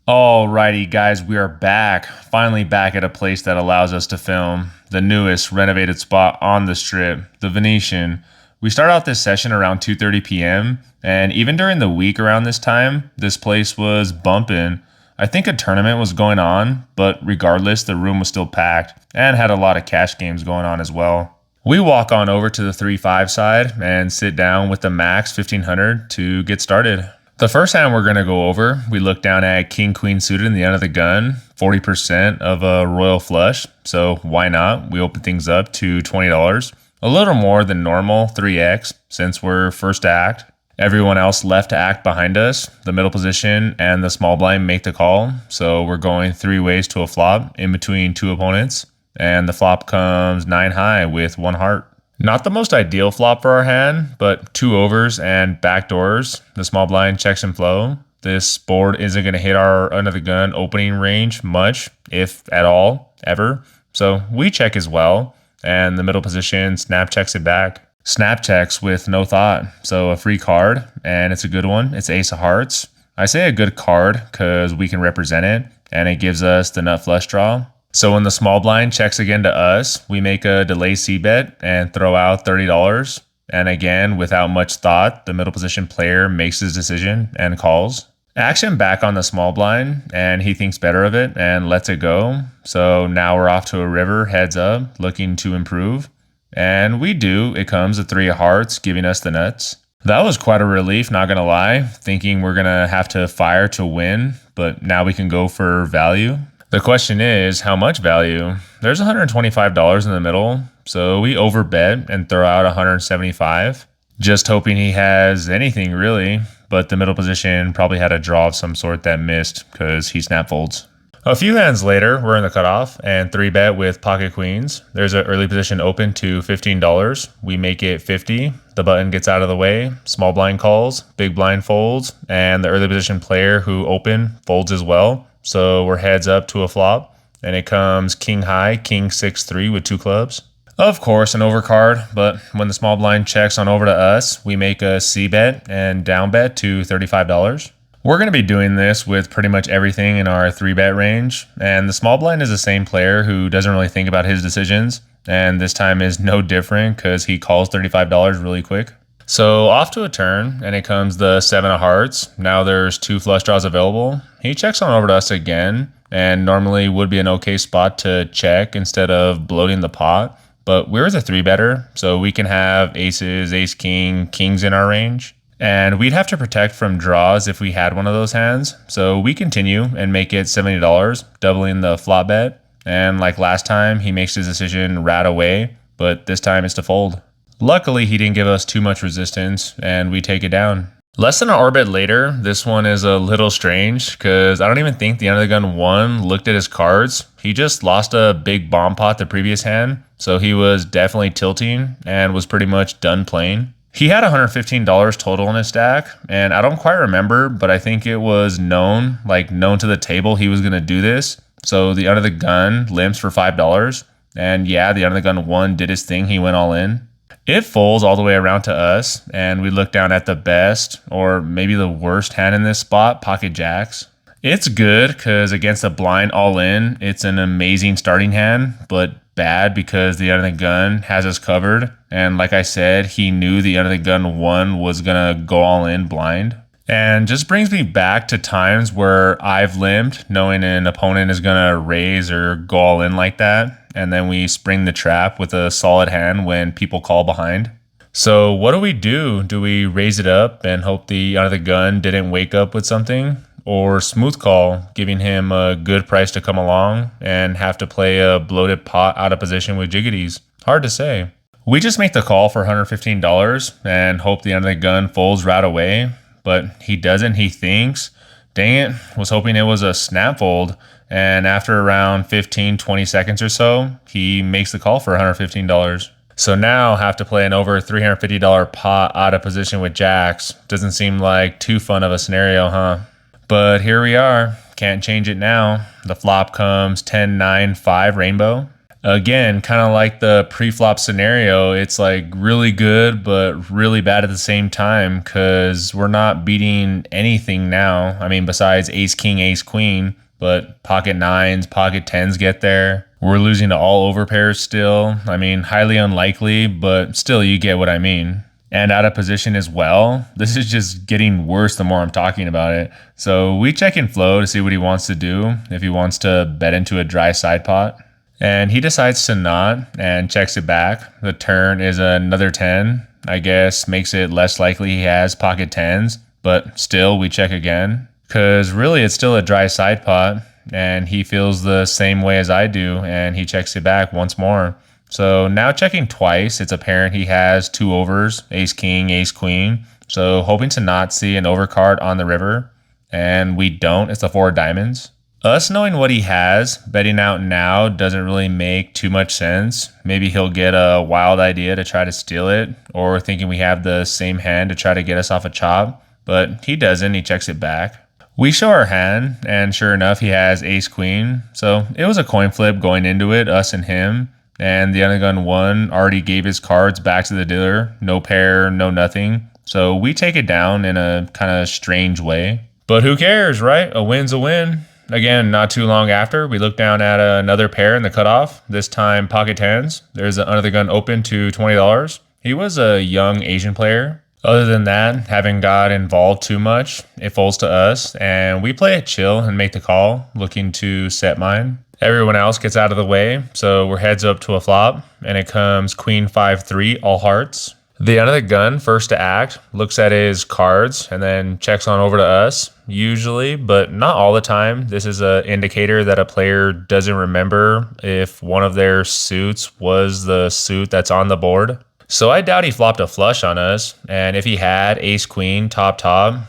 Alrighty, guys, we are back. Finally back at a place that allows us to film. The newest renovated spot on the strip, the Venetian. We start out this session around 2:30 p.m. and even during the week around this time, this place was bumping. I think a tournament was going on, but regardless, the room was still packed and had a lot of cash games going on as well. We walk on over to the 3-5 side and sit down with the max 1500 to get started. The first hand we're going to go over, we look down at King Queen suited in the end of the gun, 40% of a royal flush, so why not? We open things up to $20, a little more than normal, 3x, since we're first to act. Everyone else left to act behind us, the middle position and the small blind make the call, so we're going 3 ways to a flop in between 2 opponents, and the flop comes 9 high with 1 heart. Not the most ideal flop for our hand, but 2 overs and backdoors. The small blind checks and flow. This board isn't going to hit our under the gun opening range much, if at all, ever. So we check as well, and the middle position snap checks it back. Snap checks with no thought, so a free card, and it's a good one. It's ace of hearts. I say a good card because we can represent it, and it gives us the nut flush draw. So when the small blind checks again to us, we make a delay c-bet and throw out $30. And again, without much thought, the middle position player makes his decision and calls. Action back on the small blind, and he thinks better of it and lets it go. So now we're off to a river, heads up, looking to improve. And we do. It comes a 3 of hearts, giving us the nuts. That was quite a relief, not gonna lie, thinking we're gonna have to fire to win, but now we can go for value. The question is, how much value? There's $125 in the middle, so we overbet and throw out $175. Just hoping he has anything really, but the middle position probably had a draw of some sort that missed because he snap folds. A few hands later, we're in the cutoff and 3-bet with pocket queens. There's an early position open to $15. We make it 50. The button gets out of the way. Small blind calls, big blind folds, and the early position player who opened folds as well. So we're heads up to a flop, and it comes king high, king 6-3 with 2 clubs. Of course, an overcard, but when the small blind checks on over to us, we make a c-bet and down bet to $35. We're going to be doing this with pretty much everything in our 3-bet range, and the small blind is the same player who doesn't really think about his decisions, and this time is no different because he calls $35 really quick. So off to a turn, and it comes the 7 of hearts. Now there's 2 flush draws available. He checks on over to us again, and normally would be an okay spot to check instead of bloating the pot. But we're the 3-better, so we can have aces, ace, king, kings in our range. And we'd have to protect from draws if we had one of those hands. So we continue and make it $70, doubling the flop bet. And like last time, he makes his decision right away, but this time it's to fold. Luckily, he didn't give us too much resistance, and we take it down. Less than an orbit later, this one is a little strange, because I don't even think the under the gun 1 looked at his cards. He just lost a big bomb pot the previous hand, so he was definitely tilting, and was pretty much done playing. He had $115 total in his stack, and I don't quite remember, but I think it was known to the table he was going to do this. So the under the gun limps for $5, and yeah, the under the gun 1 did his thing, he went all in. It folds all the way around to us, and we look down at the best, or maybe the worst hand in this spot, pocket jacks. It's good, because against a blind all in, it's an amazing starting hand, but bad because the under the gun has us covered, and like I said, he knew the under the gun 1 was gonna go all in blind. And just brings me back to times where I've limped, knowing an opponent is gonna raise or go all in like that. And then we spring the trap with a solid hand when people call behind. So what do? Do we raise it up and hope the under the gun didn't wake up with something? Or smooth call, giving him a good price to come along and have to play a bloated pot out of position with Jiggities? Hard to say. We just make the call for $115 and hope the under the gun folds right away. But he doesn't, he thinks. Dang it, was hoping it was a snap fold. And after around 15-20 seconds or so, he makes the call for $115. So now have to play an over $350 pot out of position with jacks. Doesn't seem like too fun of a scenario, huh? But here we are. Can't change it now. The flop comes 10-9-5 rainbow. Again, kind of like the pre-flop scenario, it's like really good but really bad at the same time because we're not beating anything now. I mean, besides ace king, ace queen, but pocket nines, pocket tens get there. We're losing to all over pairs still. I mean, highly unlikely, but still you get what I mean. And out of position as well. This is just getting worse the more I'm talking about it. So we check in flow to see what he wants to do, if he wants to bet into a dry side pot. And he decides to not and checks it back. The turn is another 10. I guess makes it less likely he has pocket tens, but still we check again. Because really it's still a dry side pot and he feels the same way as I do and he checks it back once more. So now checking twice, it's apparent he has two overs, ace king, ace queen. So hoping to not see an overcard on the river. And we don't, it's the four of diamonds. Us knowing what he has, betting out now doesn't really make too much sense. Maybe he'll get a wild idea to try to steal it, or thinking we have the same hand to try to get us off a chop, but he doesn't, he checks it back. We show our hand, and sure enough, he has ace queen, so it was a coin flip going into it, us and him, and the undergun one already gave his cards back to the dealer, no pair, no nothing, so we take it down in a kind of strange way. But who cares, right? A win's a win. Again, not too long after, we look down at another pair in the cutoff, this time pocket tens. There's another gun open to $20. He was a young Asian player. Other than that, haven't got involved too much. It folds to us, and we play it chill and make the call, looking to set mine. Everyone else gets out of the way, so we're heads up to a flop, and it comes queen 5-3, all hearts. The under the gun, first to act, looks at his cards and then checks on over to us, usually, but not all the time. This is an indicator that a player doesn't remember if one of their suits was the suit that's on the board. So I doubt he flopped a flush on us, and if he had ace queen top,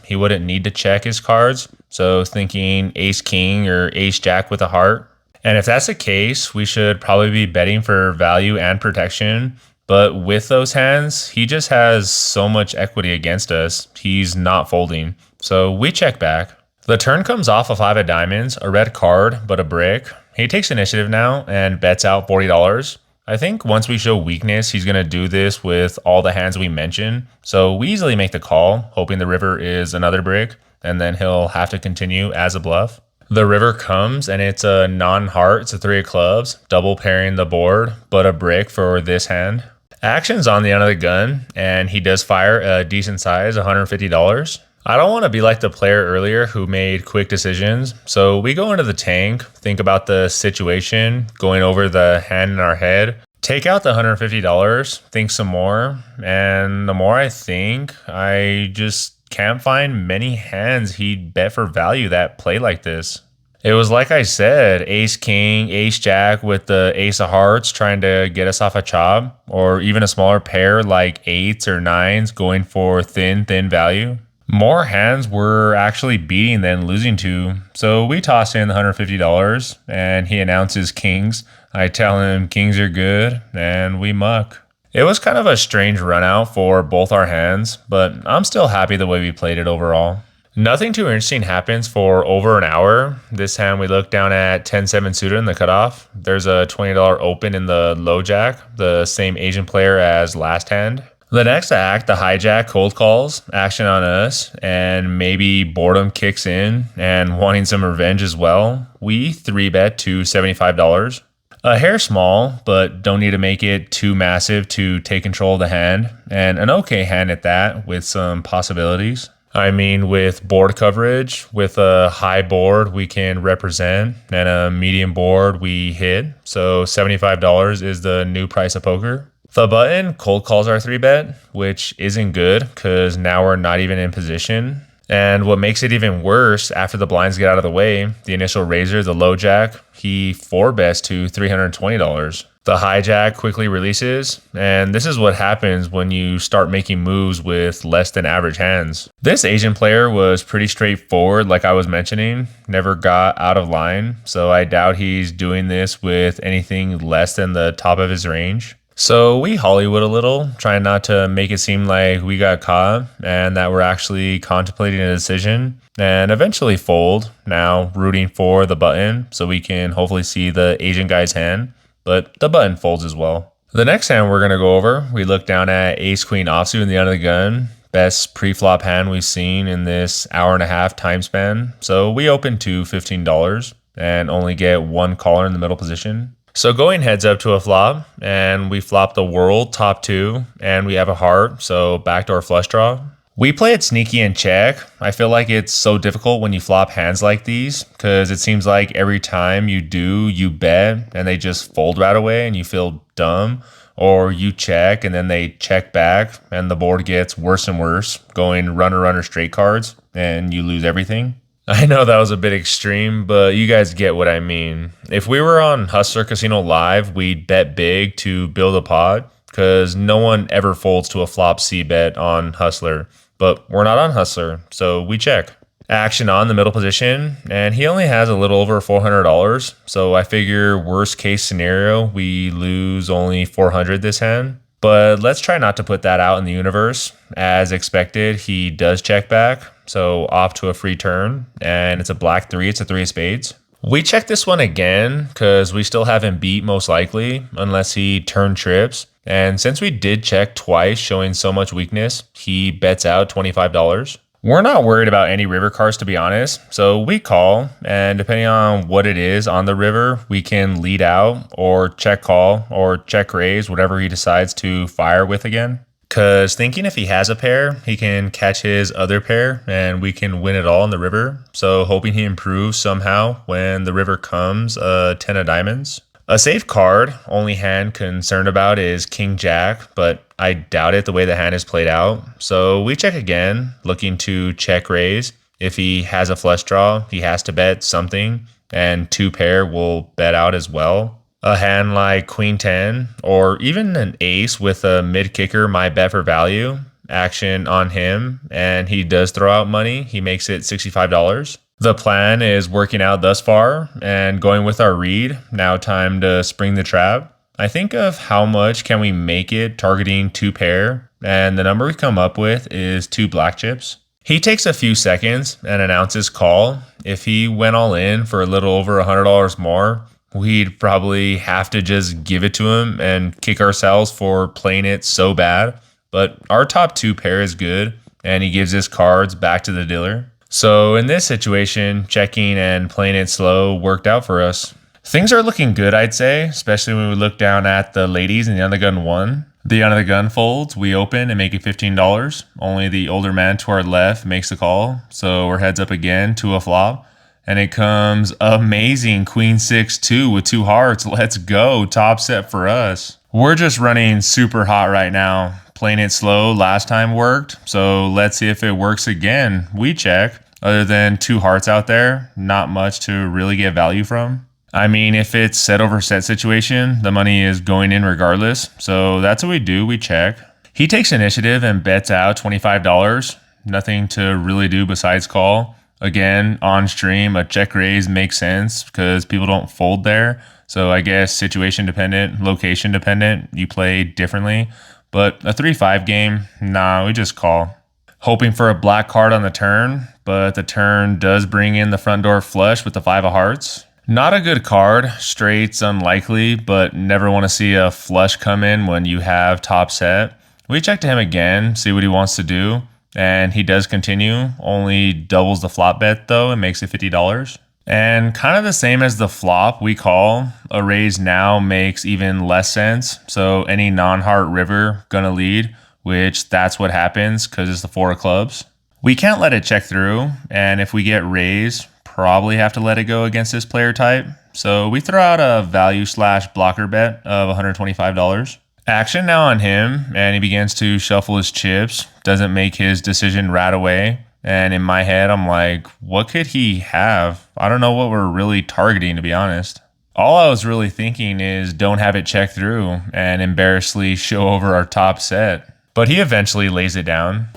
he wouldn't need to check his cards. So thinking ace king or ace jack with a heart. And if that's the case, we should probably be betting for value and protection. But with those hands, he just has so much equity against us, he's not folding. So we check back. The turn comes off a five of diamonds, a red card, but a brick. He takes initiative now and bets out $40. I think once we show weakness, he's going to do this with all the hands we mentioned. So we easily make the call, hoping the river is another brick, and then he'll have to continue as a bluff. The river comes and it's a non-heart, it's a three of clubs, double pairing the board, but a brick for this hand. Action's on the end of the gun, and he does fire a decent size, $150. I don't want to be like the player earlier who made quick decisions, so we go into the tank, think about the situation, going over the hand in our head, take out the $150, think some more, and the more I think, I just can't find many hands he'd bet for value that play like this. It was like I said, ace king, ace jack with the ace of hearts trying to get us off a chop, or even a smaller pair like eights or nines going for thin value. More hands we're actually beating than losing to, so we toss in the $150 and he announces kings. I tell him kings are good and we muck. It was kind of a strange run out for both our hands, but I'm still happy the way we played it overall. Nothing too interesting happens for over an hour. This hand we look down at 10-7 suited in the cutoff. There's a $20 open in the low jack, the same Asian player as last hand. The next act, the hijack cold calls, action on us, and maybe boredom kicks in and wanting some revenge as well. We 3-bet to $75. A hair small, but don't need to make it too massive to take control of the hand, and an okay hand at that with some possibilities. I mean, with board coverage, with a high board we can represent and a medium board we hit. So $75 is the new price of poker. The button cold calls our 3-bet, which isn't good because now we're not even in position. And what makes it even worse, after the blinds get out of the way, the initial raiser, the low jack, he 4-bets to $320. The hijack quickly releases, and this is what happens when you start making moves with less than average hands. This Asian player was pretty straightforward, like I was mentioning, never got out of line, so I doubt he's doing this with anything less than the top of his range. So we Hollywood a little, trying not to make it seem like we got caught and that we're actually contemplating a decision, and eventually fold, now rooting for the button so we can hopefully see the Asian guy's hand. but the button folds as well. The next hand we're going to go over, we look down at ace queen offsuit in the under the gun. Best pre-flop hand we've seen in this hour and a half time span. So we open to $15 and only get one caller in the middle position. So going heads up to a flop, and we flop the world top two, and we have a heart, so backdoor flush draw. We play it sneaky and check. I feel like it's so difficult when you flop hands like these, because it seems like every time you do, you bet, and they just fold right away, and you feel dumb. Or you check, and then they check back, and the board gets worse and worse, going runner straight cards, and you lose everything. I know that was a bit extreme, but you guys get what I mean. If we were on Hustler Casino Live, we'd bet big to build a pot, because no one ever folds to a flop C bet on Hustler. But we're not on Hustler, so we check. Action on the middle position, and he only has a little over $400, so I figure worst case scenario, we lose only $400 this hand. But let's try not to put that out in the universe. As expected, he does check back, so off to a free turn, and it's a black three, it's a three of spades. We check this one again, because we still haven't beat most likely, unless he turn trips. And since we did check twice, showing so much weakness, he bets out $25. We're not worried about any river cards, to be honest, so we call, and depending on what it is on the river, we can lead out, or check call, or check raise, whatever he decides to fire with again. Because thinking if he has a pair, he can catch his other pair, and we can win it all on the river, so hoping he improves somehow when the river comes, 10 of diamonds. A safe card, only hand concerned about is King Jack, but I doubt it the way the hand is played out. So we check again, looking to check raise. If he has a flush draw, he has to bet something, and two pair will bet out as well. A hand like Queen 10, or even an ace with a mid kicker might bet for value. Action on him, and he does throw out money. He makes it $65. The plan is working out thus far, and going with our read, now time to spring the trap. I think of how much can we make it targeting two pair, and the number we come up with is two black chips. He takes a few seconds and announces call. If he went all in for a little over $100 more, we'd probably have to just give it to him and kick ourselves for playing it so bad. But our top two pair is good, and he gives his cards back to the dealer. So in this situation, checking and playing it slow worked out for us. Things are looking good, I'd say, especially when we look down at the ladies in the under the gun one. The under the gun folds, we open and make it $15. Only the older man to our left makes the call, so we're heads up again to a flop. And it comes amazing Queen 6-2 with two hearts. Let's go, top set for us. We're just running super hot right now. Playing it slow last time worked, so let's see if it works again. We check. Other than two hearts out there, not much to really get value from. I mean, if it's set over set situation, the money is going in regardless, so that's what we do, we check. He takes initiative and bets out $25. Nothing to really do besides call. Again, on stream, a check raise makes sense because people don't fold there. So I guess situation dependent, location dependent, you play differently. But a 3-5 game, nah, we just call. Hoping for a black card on the turn, but the turn does bring in the front door flush with the 5 of hearts. Not a good card, straight's unlikely, but never want to see a flush come in when you have top set. We check to him again, see what he wants to do, and he does continue, only doubles the flop bet though and makes it $50. And kind of the same as the flop we call, a raise now makes even less sense. So any non-heart river gonna lead, which that's what happens because it's the 4 of clubs. We can't let it check through, and if we get raised, probably have to let it go against this player type. So we throw out a value/blocker bet of $125. Action now on him, and he begins to shuffle his chips, doesn't make his decision right away. And in my head, I'm like, what could he have? I don't know what we're really targeting, to be honest. All I was really thinking is don't have it check through and embarrassingly show over our top set. But he eventually lays it down.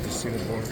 See the board.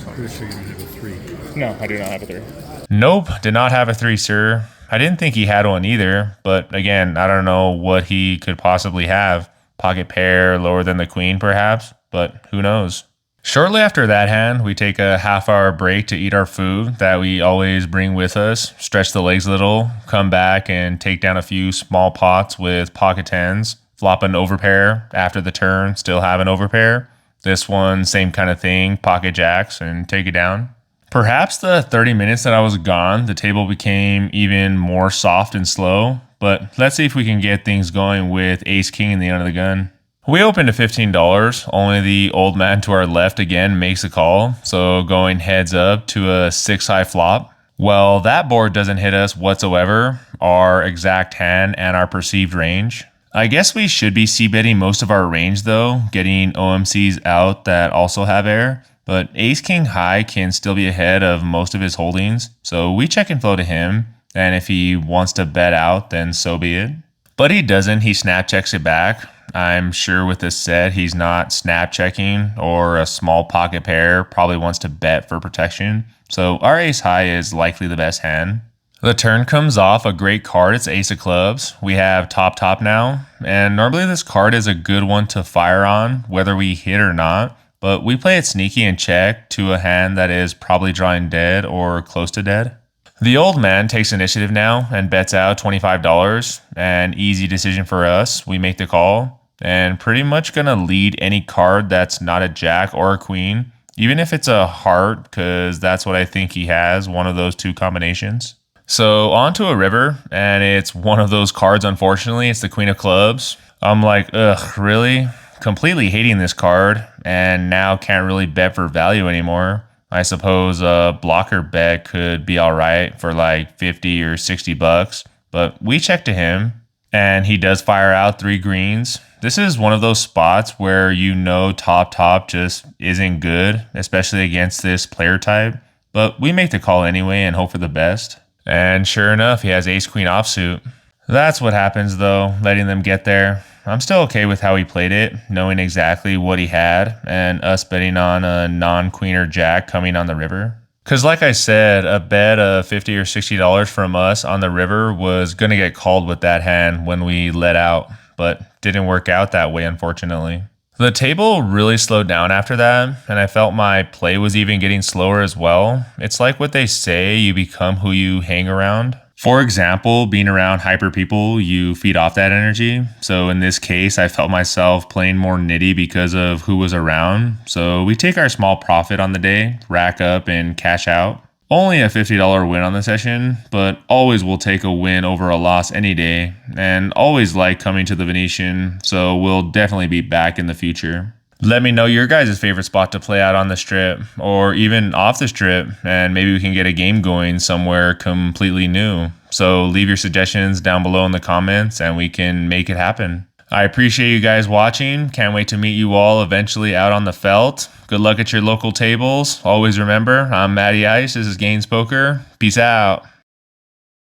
I'm pretty sure you don't have a 3. No, I do not have a 3. Nope, did not have a 3, sir. I didn't think he had one either. But again, I don't know what he could possibly have. Pocket pair, lower than the queen, perhaps. But who knows? Shortly after that hand, we take a half-hour break to eat our food that we always bring with us, stretch the legs a little, come back and take down a few small pots with pocket tens, flop an overpair after the turn, still have an overpair. This one, same kind of thing, pocket jacks and take it down. Perhaps the 30 minutes that I was gone, the table became even more soft and slow, but let's see if we can get things going with ace king in the under the gun. We opened to $15, only the old man to our left again makes a call, so going heads up to a 6-high flop. Well, that board doesn't hit us whatsoever, our exact hand and our perceived range. I guess we should be c-betting most of our range though, getting OMCs out that also have air, but ace king high can still be ahead of most of his holdings, so we check and flow to him, and if he wants to bet out, then so be it. But he doesn't, he snap checks it back. I'm sure with this set, he's not snap checking or a small pocket pair, probably wants to bet for protection. So our ace high is likely the best hand. The turn comes off a great card, it's ace of clubs. We have top now, and normally this card is a good one to fire on, whether we hit or not, but we play it sneaky and check to a hand that is probably drawing dead or close to dead. The old man takes initiative now and bets out $25, an easy decision for us. We make the call, and pretty much gonna lead any card that's not a jack or a queen, even if it's a heart, because that's what I think he has, one of those two combinations. So on to a river, and it's one of those cards, unfortunately. It's the queen of clubs. I'm like, ugh, really? Completely hating this card, and now can't really bet for value anymore. I suppose a blocker bet could be all right for like 50 or 60 bucks, but we check to him and he does fire out 3 greens. This is one of those spots where you know top just isn't good, especially against this player type, but we make the call anyway and hope for the best. And sure enough, he has ace queen offsuit. That's what happens though, letting them get there. I'm still okay with how he played it, knowing exactly what he had, and us betting on a non-queen or jack coming on the river. Because like I said, a bet of $50 or $60 from us on the river was going to get called with that hand when we let out, but didn't work out that way, unfortunately. The table really slowed down after that, and I felt my play was even getting slower as well. It's like what they say, you become who you hang around. For example, being around hyper people, you feed off that energy. So in this case, I felt myself playing more nitty because of who was around. So we take our small profit on the day, rack up and cash out. Only a $50 win on the session, but always will take a win over a loss any day, and always like coming to the Venetian, so we'll definitely be back in the future. Let me know your guys' favorite spot to play out on the strip, or even off the strip, and maybe we can get a game going somewhere completely new. So leave your suggestions down below in the comments, and we can make it happen. I appreciate you guys watching. Can't wait to meet you all eventually out on the felt. Good luck at your local tables. Always remember, I'm Matty Ice. This is Gaines Poker. Peace out.